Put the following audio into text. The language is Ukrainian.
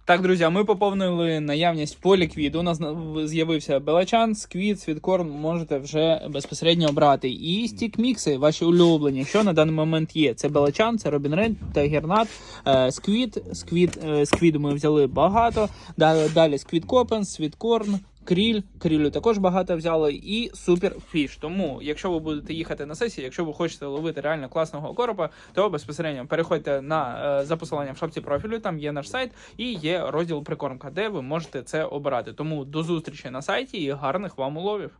Так, друзі, ми поповнили наявність по ліквіду. У нас з'явився белачан, сквід, світкорн, можете вже безпосередньо обрати. І стік-мікси, ваші улюблені, що на даний момент є. Це белачан, це Робін Ред, тайгернат, сквіду ми взяли багато. Далі сквід копен, світкорн, крілю також багато взяли, і суперфіш. Тому, якщо ви будете їхати на сесії, якщо ви хочете ловити реально класного коропа, то безпосередньо переходьте за посиланням в шапці профілю, там є наш сайт і є розділ прикормка, де ви можете це обирати. Тому до зустрічі на сайті і гарних вам уловів!